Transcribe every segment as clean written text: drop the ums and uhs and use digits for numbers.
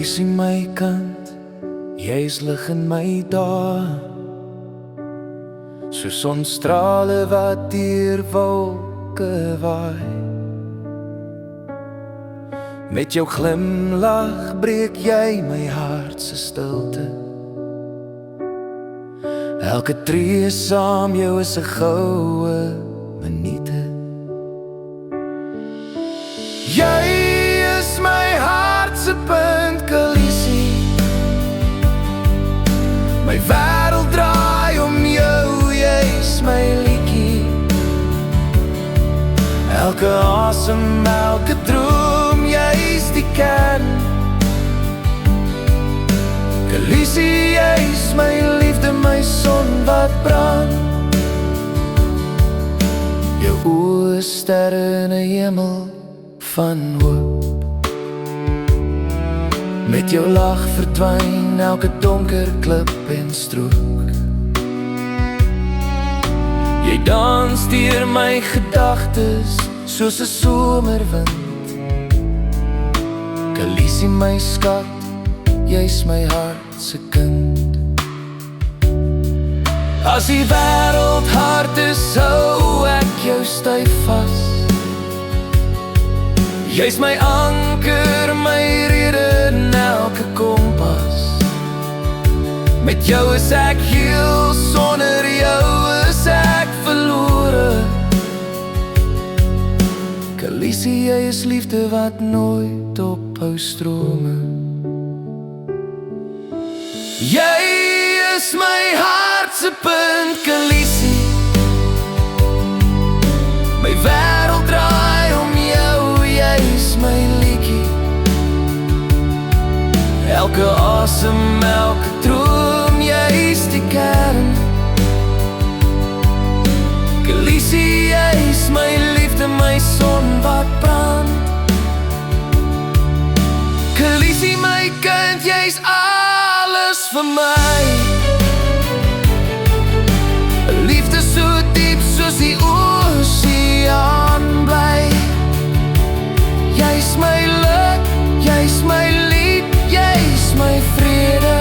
Kalisie my kind, jy is lig in my dae, so sonstrale wat deur wolke waai. Met jou glimlach breek jy my hart se stilte. Elke tree saam jou is 'n goue minute. Jy is my hart se punt, Kalisie. My wêreld draai om jou, jy's my liedjie. Elke asem, elke droom, jy's die kern. Kalisie, jy's my liefde, my son wat brand. Jou oë sterre in 'n hemel van hoop. Met jou lag verdwyn elke donker klip en strook. Jy dans deur my gedagtes soos 'n somerwind. Kalisie, my skat, jy's my hart se kind. As die wêreld hard is, hou ek jou styf vas. Jy's my anker, my rede in elke kompas. Met jou is ek heel, sonder jou is ek verlore. Kalisie, jy is liefde wat nooit ophou strome. Jy is my hart se punt, Kalisie. My wêreld draai om jou, jy's my liedjie. Elke asem, elke droom, jy's die kern. Kalisie, jy's my liefde, my son wat brand. Kalisie, my kind, jy's alles vir my. Liefde so diep soos die oseaan bly. Jy's my lig, jy's my lied, jy's my vrede.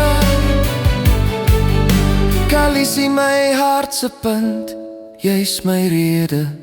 Kalisie, my hart se punt, jy's my rede.